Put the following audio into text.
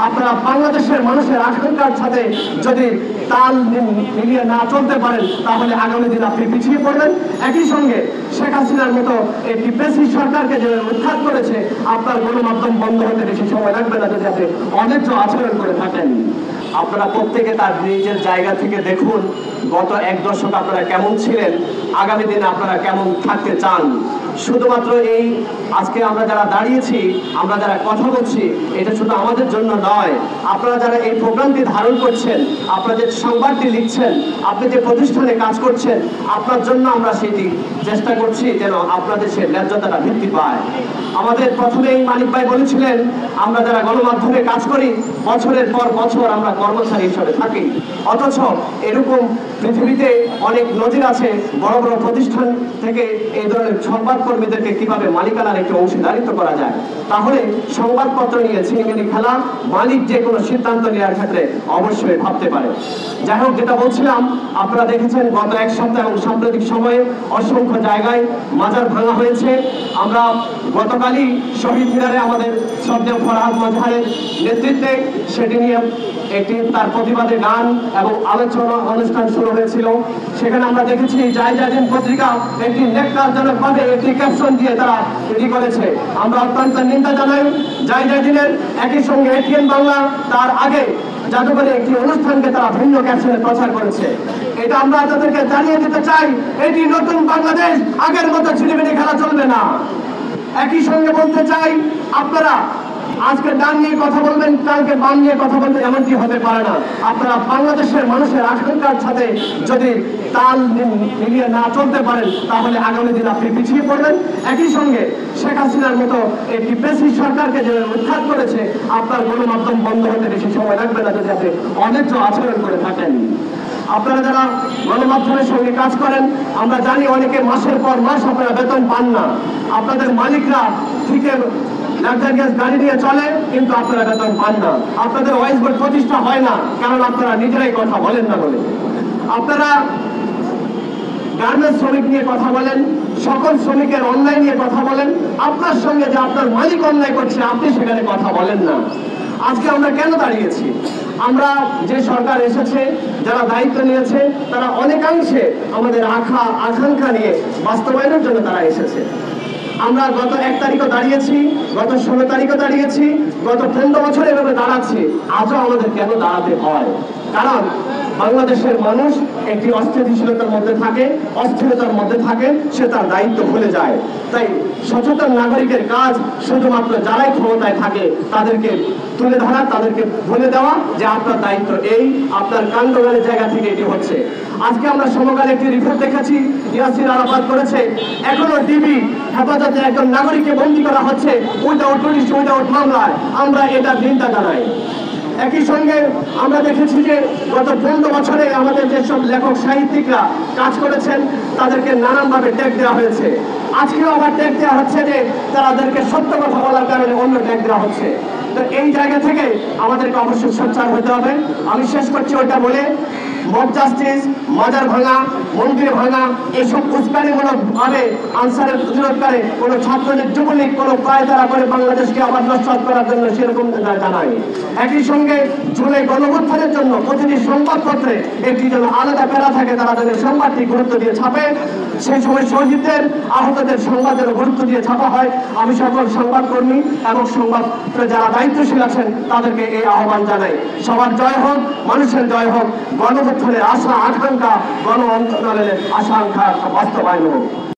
আপনারা বাংলাদেশের মানুষের আকাঙ্ক্ষার সাথে যদি তাল মিলিয়ে না চলতে পারেন তাহলে আগামী দিন আপনি পিছিয়ে পড়বেন। একই সঙ্গে শেখ হাসিনার মতো একটি পেশি সরকারকে যে উৎখাত করেছে, আপনার গণমাধ্যম বন্ধ হতে বেশি সময় লাগবে না যদি আপনি অন্যায্য আচরণ করে থাকেন। আপনারা প্রত্যেকে তার নিজের জায়গা থেকে দেখুন গত এক দশক আপনারা কেমন ছিলেন, আগামী দিনে আপনারা কেমন থাকতে চান। শুধুমাত্র এই আজকে আমরা যারা দাঁড়িয়েছি, আমরা যারা কথা বলছি, এটা শুধু আমাদের জন্য নয়, আপনারা যারা এই প্রোগ্রামটি ধারণ করছেন, আপনারা যে সংবাদটি লিখছেন, আপনি যে প্রতিষ্ঠানে কাজ করছেন, আপনার জন্য আমরা সেটি চেষ্টা করছি যেন আপনাদের সে ন্যায্যতাটা বৃদ্ধি পায়। আমাদের প্রথমেই মানিক ভাই বলেছিলেন আমরা যারা গণমাধ্যমে কাজ করি বছরের পর বছর আমরা কর্মচারী হিসেবে থাকি, অথচ এরকম পৃথিবীতে অনেক নজির আছে বড় বড় প্রতিষ্ঠান থেকে এই ধরনের সংবাদকর্মীদেরকে কিভাবে মালিকানার একটি অংশীদারিত্ব করা যায়। তাহলে সংবাদপত্র নিয়ে ছিনিমিনি খেলা মালিক যে কোনো সিদ্ধান্ত নেওয়ার ক্ষেত্রে অবশ্যই ভাবতে পারে। যাই হোক, যেটা বলছিলাম, আপনারা দেখেছেন গত এক সপ্তাহ এবং সাম্প্রতিক সময়ে অসংখ্য জায়গায় মাজার ভাঙা হয়েছে। আমরা গতকালই শহীদ মিনারে আমাদের শ্রদ্ধেয় ফরহাদ মাজহারের নেতৃত্বে সেটি নিয়ে একটি তার প্রতিবাদে গান এবং আলোচনা অনুষ্ঠান শুরু হয়েছিল। সেখানে আমরা দেখেছি জায়জাদিন পত্রিকা একটি নেককারজনকভাবে একটি ক্যাপশন দিয়ে তারা এটি করেছে। আমরা অত্যন্ত নিন্দা জানাই জায়জাদিনের। একই সঙ্গে এটিএন বাংলা তার আগে জাদুঘরে একটি অনুষ্ঠানকে তারা ভিন্ন ক্যাপশনে প্রচার করেছে। এটা আমরা তাদেরকে জানিয়ে দিতে চাই, এটি নতুন বাংলাদেশ, আগের মতো ছিনিমিনি খেলা চলবে না। একই সঙ্গে বলতে চাই, আপনারা আজকে ডান নিয়ে কথা বলবেন, কালকে বাম নিয়ে কথা বলবেন, এমনটি হতে পারে না। আপনারা বাংলাদেশের মানুষের আকাঙ্ক্ষার সাথে যদি তাল মিলিয়ে না চলতে পারেন তাহলে আগামী দিন আপনি পিছিয়ে পড়বেন। একই সঙ্গে শেখ হাসিনার মতো একটি পেশি সরকারকে যে উৎখাত করেছে, আপনার গণমাধ্যম বন্ধ হতে বেশি সময় লাগবে না যদি আপনি অন্যায্য আচরণ করে থাকেন। আপনারা যারা গণমাধ্যমের সঙ্গে কাজ করেন, আমরা জানি অনেকে মাসের পর মাস আপনারা বেতন পান না। আপনাদের মালিকরা ঠিক লাক্সারিয়াস গাড়ি নিয়ে চলে, কিন্তু আপনারা বেতন পান না। আপনাদের ওয়াইস বোর্ড প্রতিষ্ঠা হয় না, কারণ আপনারা নিজেরাই কথা বলেন না বলে। আপনারা গার্মেন্টস শ্রমিক নিয়ে কথা বলেন, সকল শ্রমিকের অন্যায় নিয়ে কথা বলেন, আপনার সঙ্গে যে আপনার মালিক অন্যায় করছে আপনি সেখানে কথা বলেন না। আজকে আমরা কেন দাঁড়িয়েছি? আমরা যে সরকার এসেছে, যারা দায়িত্ব নিয়েছে, তারা অনেকাংশে আমাদের আকাঙ্ক্ষা নিয়ে বাস্তবায়নের জন্য তারা এসেছে। আমরা গত 1 তারিখও দাঁড়িয়েছি, গত 16 তারিখও দাঁড়িয়েছি, গত 15 বছর এভাবে দাঁড়াচ্ছি। আজও আমাদের কেন দাঁড়াতে হয়? কারণ বাংলাদেশের মানুষ একটি অস্থিতিশীলতার মধ্যে থাকে, অস্থিরতার মধ্যে থাকে, সে তার দায়িত্ব ভুলে যায়। তাই সচেতন নাগরিকের কাজ শুধুমাত্র যারাই ক্ষমতায় থাকে তাদেরকে তুলে ধরা, তাদেরকে বলে দেওয়া যে আপনার দায়িত্ব এই, আপনার কাণ্ডজ্ঞানের জায়গা থেকে এটি হচ্ছে। আজকে আমরা সমকালে একটি রিপোর্ট দেখেছি, ইয়াসির আরাফাত করেছে, এখনো ডিবি হেফাজতে একজন নাগরিককে বন্দী করা হচ্ছে উইদাউট পুলিশ, উইদাউট মামলায়। আমরা এটা নিন্দা জানাই। একই সঙ্গে আমরা দেখেছি যে গত 15 বছরে আমাদের যেসব লেখক সাহিত্যিকরা কাজ করেছেন তাদেরকে নানানভাবে ট্যাগ দেওয়া হয়েছে। আজকেও আবার ট্যাগ দেওয়া হচ্ছে যে তাদেরকে সত্য কথা বলার কারণে অন্য ট্যাগ দেওয়া হচ্ছে। তো এই জায়গা থেকে আমাদেরকে অবশ্যই সোচ্চার হতে হবে। আমি শেষ করছি ওইটা বলে, মব জাস্টিস, মাজার ভাঙা, মন্দির ভাঙা, এসব উস্কানিমূলক ভাবে আনসারের প্রতিরোধকারে কোনো ছাত্রলীগ, যুবলীগ কোনো পায়তারা করে বাংলাদেশকে আবার নস্বাত করার জন্য সেরকম জানাই। একই সঙ্গে জুলাই গণঅভ্যুত্থানের জন্য প্রতিটি সংবাদপত্রে একটি যেন আলাদা প্যারা থাকে, তারা যেন সংবাদটি গুরুত্ব দিয়ে ছাপে। সেই সময় শহীদদের, আহতদের সংবাদ যেন গুরুত্ব দিয়ে ছাপা হয়। আমি সকল সংবাদকর্মী এবং সংবাদ যারা দায়িত্বশীল আছেন তাদেরকে এই আহ্বান জানাই। সবার জয় হোক, মানুষের জয় হোক, গণঅভ্যুত্থানের আশা আকাঙ্ক্ষা, গণ আন্দোলনের আশা আকাঙ্ক্ষা বাস্তবায়ন হোক।